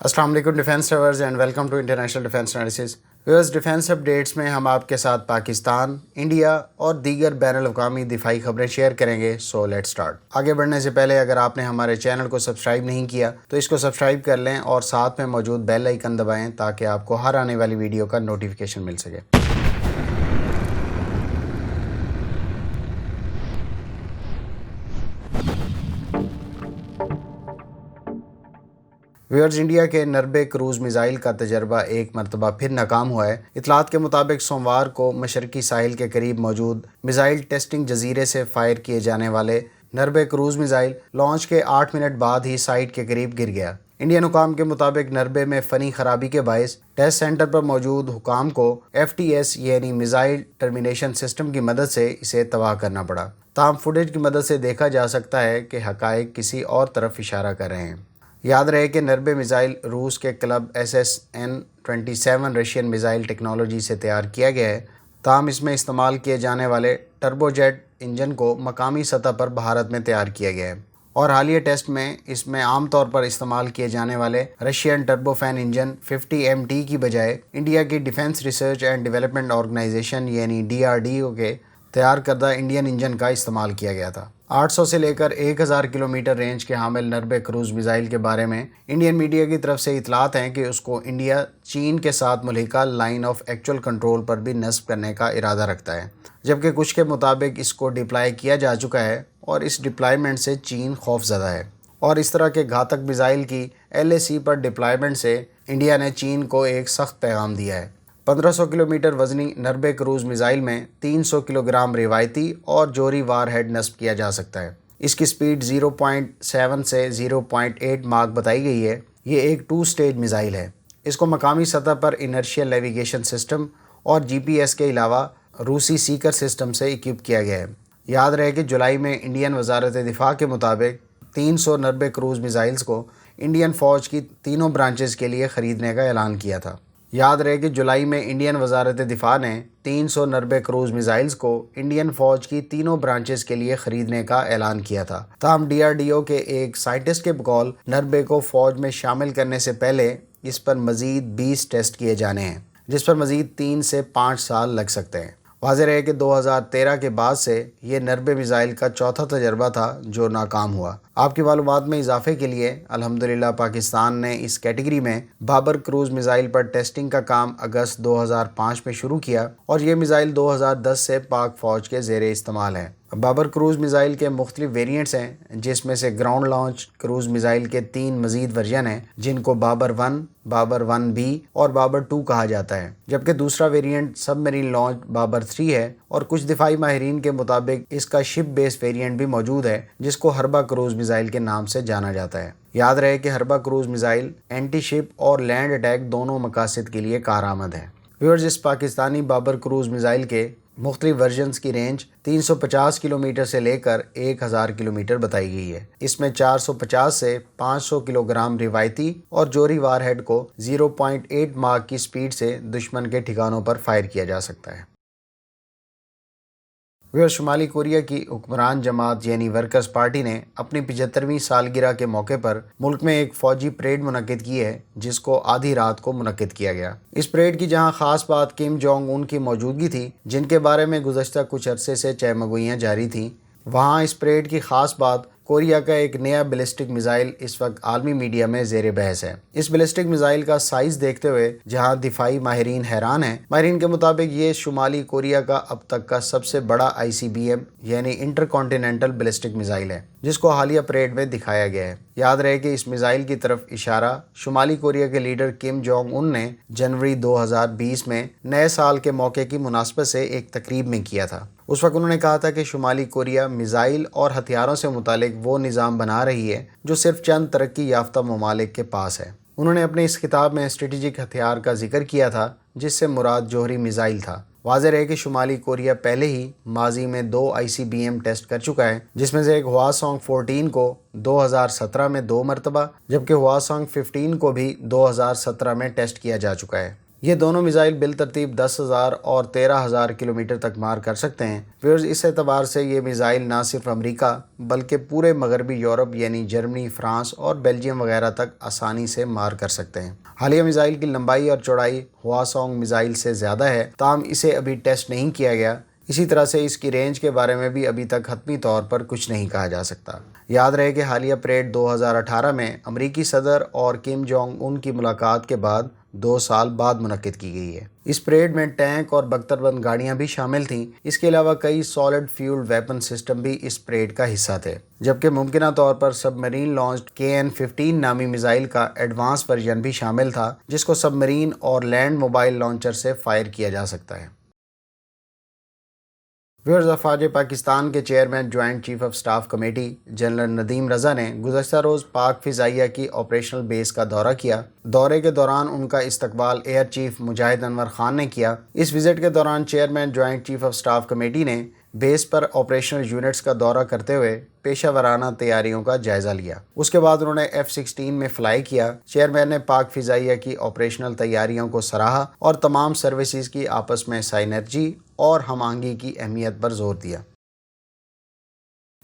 السلام علیکم defence lovers and welcome to international defence analysis viewers. Defence updates میں ہم آپ کے ساتھ پاکستان، انڈیا اور دیگر بین الاقوامی دفاعی خبریں شیئر کریں گے. So let start. آگے بڑھنے سے پہلے اگر آپ نے ہمارے چینل کو سبسکرائب نہیں کیا تو اس کو سبسکرائب کر لیں اور ساتھ میں موجود بیل آئیکن دبائیں تاکہ آپ کو ہر آنے والی ویڈیو کا نوٹیفیکیشن مل سکے. ویورز، انڈیا کے نربے کروز میزائل کا تجربہ ایک مرتبہ پھر ناکام ہوا ہے. اطلاعات کے مطابق سوموار کو مشرقی ساحل کے قریب موجود میزائل ٹیسٹنگ جزیرے سے فائر کیے جانے والے نربے کروز میزائل لانچ کے 8 منٹ بعد ہی سائٹ کے قریب گر گیا. انڈین حکام کے مطابق نربے میں فنی خرابی کے باعث ٹیسٹ سینٹر پر موجود حکام کو FTS یعنی میزائل ٹرمینیشن سسٹم کی مدد سے اسے تباہ کرنا پڑا. تاہم فوٹیج کی مدد سے دیکھا جا سکتا ہے کہ حقائق کسی اور طرف اشارہ کر رہے ہیں. یاد رہے کہ نربے میزائل روس کے club SSN-27 Russian missile technology سے تیار کیا گیا ہے. تاہم اس میں استعمال کیے جانے والے ٹربو جیٹ انجن کو مقامی سطح پر بھارت میں تیار کیا گیا ہے اور حالیہ ٹیسٹ میں اس میں عام طور پر استعمال کیے جانے والے Russian turbofan engine 50 MT کی بجائے انڈیا کی defence research and development organisation یعنی DRDO کے تیار کردہ انڈین انجن کا استعمال کیا گیا تھا. 800 سے لے کر 1000 کلومیٹر رینج کے حامل نربے کروز میزائل کے بارے میں انڈین میڈیا کی طرف سے اطلاعات ہیں کہ اس کو انڈیا چین کے ساتھ ملحقہ لائن آف ایکچوئل کنٹرول پر بھی نصب کرنے کا ارادہ رکھتا ہے، جبکہ کچھ کے مطابق اس کو ڈپلائی کیا جا چکا ہے اور اس ڈپلائمنٹ سے چین خوف زدہ ہے. اور اس طرح کے گھاتک میزائل کی LAC پر ڈپلائمنٹ سے انڈیا نے چین کو ایک سخت پیغام دیا ہے. 1500 کلومیٹر وزنی نربے کروز میزائل میں 300 کلوگرام روایتی اور جوہری وار ہیڈ نصب کیا جا سکتا ہے. اس کی سپیڈ 0.7 سے 0.8 ماک بتائی گئی ہے. یہ ایک 2 سٹیج میزائل ہے. اس کو مقامی سطح پر انرشیل نیویگیشن سسٹم اور GPS کے علاوہ روسی سیکر سسٹم سے اکوپ کیا گیا ہے. یاد رہے کہ جولائی میں انڈین وزارت دفاع کے مطابق 300 نربے کروز میزائلز کو انڈین فوج کی تینوں برانچز کے لیے خریدنے کا اعلان کیا تھا. یاد رہے کہ جولائی میں انڈین وزارت دفاع نے 300 نربے کروز میزائلز کو انڈین فوج کی تینوں برانچز کے لیے خریدنے کا اعلان کیا تھا. تاہم DRDO کے ایک سائنٹسٹ کے بقول نربے کو فوج میں شامل کرنے سے پہلے اس پر مزید 20 ٹیسٹ کیے جانے ہیں، جس پر مزید 3 سے 5 سال لگ سکتے ہیں. واضح رہے کہ 2013 کے بعد سے یہ نربے میزائل کا چوتھا تجربہ تھا جو ناکام ہوا. آپ کی معلومات میں اضافے کے لیے الحمدللہ پاکستان نے اس کیٹیگری میں بابر کروز میزائل پر ٹیسٹنگ کا کام اگست 2005 میں شروع کیا اور یہ میزائل 2010 سے پاک فوج کے زیر استعمال ہے. بابر کروز میزائل کے مختلف ویریئنٹس ہیں، جس میں سے گراؤنڈ لانچ کروز میزائل کے 3 مزید ورژن ہیں جن کو بابر 1، بابر 1B اور بابر 2 کہا جاتا ہے، جبکہ دوسرا ویریئنٹ سب میرین لانچ بابر 3 ہے اور کچھ دفاعی ماہرین کے مطابق اس کا شپ بیس ویریئنٹ بھی موجود ہے جس کو ہربا کروز میزائل کے نام سے جانا جاتا ہے. یاد رہے کہ ہربا کروز میزائل اینٹی شپ اور لینڈ اٹیک دونوں مقاصد کے لیے کارآمد ہے. ویورز، اس پاکستانی بابر کروز میزائل کے مختلف ورژنز کی رینج 350 کلومیٹر سے لے کر 1000 کلومیٹر بتائی گئی ہے. اس میں 450 سے 500 کلوگرام روایتی اور جوہری وار ہیڈ کو 0.8 ماک کی سپیڈ سے دشمن کے ٹھکانوں پر فائر کیا جا سکتا ہے. شمالی کوریا کی حکمران جماعت یعنی ورکرز پارٹی نے اپنی 75ویں سالگرہ کے موقع پر ملک میں ایک فوجی پریڈ منعقد کی ہے جس کو آدھی رات کو منعقد کیا گیا. اس پریڈ کی جہاں خاص بات کم جونگ ان کی موجودگی تھی، جن کے بارے میں گزشتہ کچھ عرصے سے چہمگوئیاں جاری تھیں، وہاں اس پریڈ کی خاص بات کوریا کا ایک نیا بیلسٹک میزائل اس وقت عالمی میڈیا میں زیر بحث ہے. اس بیلسٹک میزائل کا سائز دیکھتے ہوئے جہاں دفاعی ماہرین حیران ہیں، ماہرین کے مطابق یہ شمالی کوریا کا اب تک کا سب سے بڑا ICBM یعنی انٹر کانٹیننٹل بیلسٹک میزائل ہے جس کو حالیہ پریڈ میں دکھایا گیا ہے. یاد رہے کہ اس میزائل کی طرف اشارہ شمالی کوریا کے لیڈر کم جونگ ان نے جنوری 2020 میں نئے سال کے موقع کی مناسبت سے ایک تقریب میں کیا تھا. اس وقت انہوں نے کہا تھا کہ شمالی کوریا میزائل اور ہتھیاروں سے متعلق وہ نظام بنا رہی ہے جو صرف چند ترقی یافتہ ممالک کے پاس ہے. انہوں نے اپنے اس خطاب میں اسٹریٹجک ہتھیار کا ذکر کیا تھا جس سے مراد جوہری میزائل تھا. واضح رہے کہ شمالی کوریا پہلے ہی ماضی میں 2 ICBM ٹیسٹ کر چکا ہے، جس میں سے ایک ہواسونگ 14 کو 2017 میں 2 مرتبہ جبکہ ہواسونگ 15 کو بھی 2017 میں ٹیسٹ کیا جا چکا ہے. یہ دونوں میزائل بالترتیب 10,000 اور 13,000 کلومیٹر تک مار کر سکتے ہیں۔ ویورز، اس اعتبار سے یہ میزائل نہ صرف امریکہ بلکہ پورے مغربی یورپ یعنی جرمنی، فرانس اور بیلجیم وغیرہ تک آسانی سے مار کر سکتے ہیں۔ حالیہ میزائل کی لمبائی اور چوڑائی ہواسونگ میزائل سے زیادہ ہے، تاہم اسے ابھی ٹیسٹ نہیں کیا گیا۔ اسی طرح سے اس کی رینج کے بارے میں بھی ابھی تک حتمی طور پر کچھ نہیں کہا جا سکتا۔ یاد رہے کہ حالیہ پریڈ 2018 میں امریکی صدر اور کم جونگ ان کی ملاقات کے بعد 2 سال بعد منعقد کی گئی ہے۔ اس پریڈ میں ٹینک اور بختر بند گاڑیاں بھی شامل تھیں۔ اس کے علاوہ کئی سالڈ فیولڈ ویپن سسٹم بھی اس پریڈ کا حصہ تھے، جبکہ ممکنہ طور پر سب مرین لانچڈ KN-15 نامی میزائل کا ایڈوانس ورژن بھی شامل تھا، جس کو سب مرین اور لینڈ موبائل لانچر سے فائر کیا جا سکتا ہے۔ ویورز، افواج پاکستان کے chairman joint chief of staff committee general Nadeem Raza نے گزشتہ روز پاک فضائیہ کی آپریشنل بیس کا دورہ کیا۔ دورے کے دوران ان کا استقبال ایئر چیف مجاہد انور خان نے کیا۔ اس وزٹ کے دوران chairman joint chief of staff committee نے بیس پر آپریشنل یونٹس کا دورہ کرتے ہوئے پیشہ ورانہ تیاریوں کا جائزہ لیا۔ اس کے بعد انہوں نے F-16 میں فلائی کیا۔ چیئرمین نے پاک فضائیہ کی آپریشنل تیاریوں کو سراہا اور تمام سروسز کی آپس میں سائنرجی اور ہم آہنگی کی اہمیت پر زور دیا۔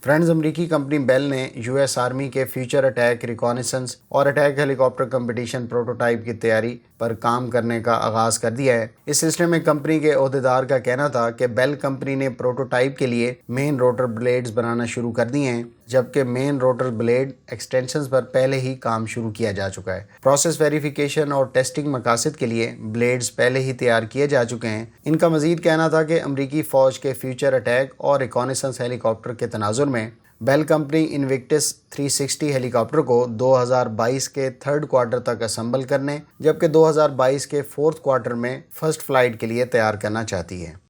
فرینڈز، امریکی کمپنی بیل نے US آرمی کے فیوچر اٹیک ریکانیسنس اور اٹیک ہیلی کاپٹر کمپٹیشن پروٹوٹائپ کی تیاری پر کام کرنے کا آغاز کر دیا ہے۔ اس سلسلے میں کمپنی کے عہدیدار کا کہنا تھا کہ بیل کمپنی نے پروٹوٹائپ کے لیے مین روٹر بلیڈز بنانا شروع کر دیے ہیں، جبکہ مین روٹر بلیڈ ایکسٹینشنز پر پہلے ہی کام شروع کیا جا چکا ہے۔ پروسیس ویریفیکیشن اور ٹیسٹنگ مقاصد کے لیے بلیڈز پہلے ہی تیار کیے جا چکے ہیں۔ ان کا مزید کہنا تھا کہ امریکی فوج کے فیوچر اٹیک اور ریکانیسنس ہیلی کاپٹر کے تناظر میں بیل کمپنی انوکٹس 360 ہیلی کاپٹر کو 2022 کے تھرڈ کوارٹر تک اسمبل کرنے، جبکہ 2022 کے فورتھ کوارٹر میں فرسٹ فلائٹ کے لیے تیار کرنا چاہتی ہے۔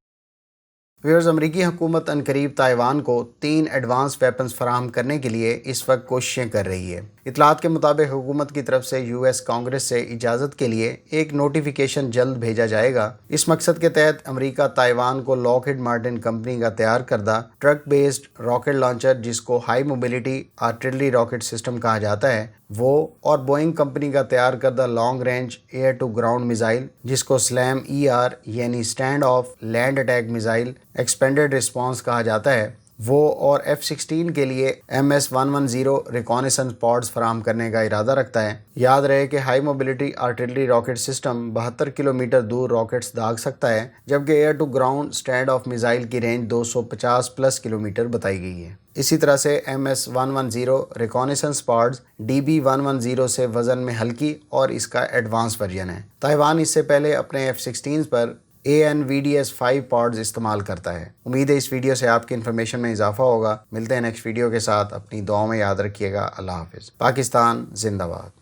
ویورز، امریکی حکومت عنقریب تائیوان کو 3 ایڈوانس ویپنز فراہم کرنے کے لیے اس وقت کوششیں کر رہی ہے۔ اطلاعات کے مطابق حکومت کی طرف سے US کانگریس سے اجازت کے لیے ایک نوٹیفیکیشن جلد بھیجا جائے گا۔ اس مقصد کے تحت امریکہ تائیوان کو لاک ہیڈ مارٹن کمپنی کا تیار کردہ ٹرک بیسڈ راکٹ لانچر، جس کو high mobility artillery rocket system کہا جاتا ہے، وہ اور بوئنگ کمپنی کا تیار کردہ long range air to ground missile, جس کو SLAM ER یعنی stand off land attack missile expanded response کہا جاتا ہے، وہ اور F-16 کے لیے MS-110 ریکانیسنس پاڈز فراہم کرنے کا ارادہ رکھتا ہے۔ یاد رہے کہ high mobility artillery rocket system 72 kilometre دور راکٹس داغ سکتا ہے، جبکہ air to ground stand off missile کی رینج 250 پلس کلومیٹر بتائی گئی ہے۔ اسی طرح سے MS-110 ریکانیسنس پاڈز DB-110 سے وزن میں ہلکی اور اس کا ایڈوانس ورژن ہے۔ تائیوان اس سے پہلے اپنے F-16 پر ANVDS-5 پاڈز استعمال کرتا ہے۔ امید ہے اس ویڈیو سے آپ کی انفارمیشن میں اضافہ ہوگا۔ ملتے ہیں نیکسٹ ویڈیو کے ساتھ، اپنی دعاؤں میں یاد رکھیے گا۔ اللہ حافظ۔ پاکستان زندہ باد۔